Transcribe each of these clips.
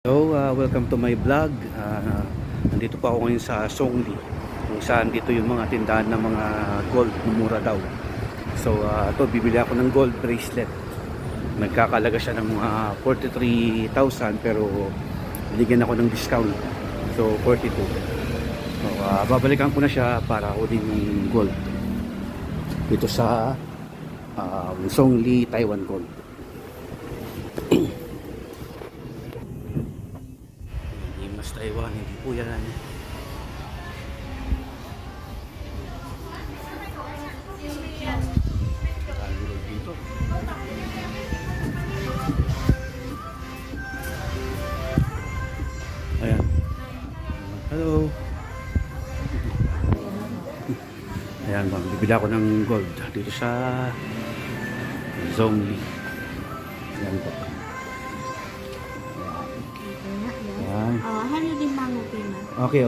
So, welcome to my vlog. Nandito po ako ngayon sa Zhongli, kung saan dito yung mga tindahan ng mga gold, mura daw. So, ito, bibili ako ng gold bracelet. Nagkakalaga siya ng mga 43,000 pero binigyan ako ng discount. So, 42. So, babalikan ko na siya para kunin yung gold dito sa Zhongli Taiwan Gold. Mas Taiwan, hindi po yan. Dito. Ayan. Hello. Ayan bang, bibili ako ng gold dito sa Zhongli. Ayan po. Okay.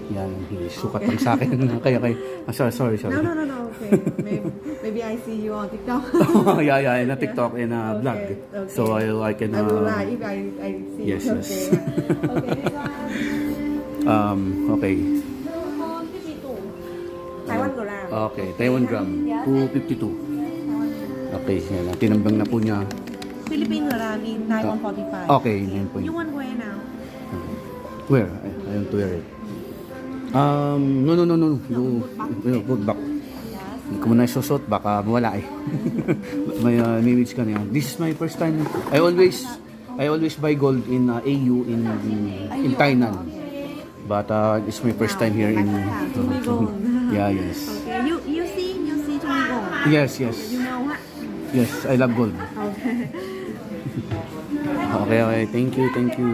Yan, sukat lang sa akin. Okay. Sorry. No. Okay. Maybe I see you on TikTok. Oh, yeah, in a TikTok, in a vlog. Okay. So I can. I will lie if I see. Yes. Okay, this one. Okay. 252. Taiwan gram. Okay, Taiwan gram. 252. Okay, yan. Tinambang na po niya. Philippine gram in Taiwan 45. Okay, yun po You yun. want where now? Where? I want to wear it. No. Put back. Hindi ko muna isusot, baka mawala eh. May image ka niya. This is my first time. I always buy gold in AU in Tainan. But it's my first time here in Gold. Yeah, yes. Okay. You see Gold. Yes. You know what? Yes, I love gold. Okay. Okay. Thank you.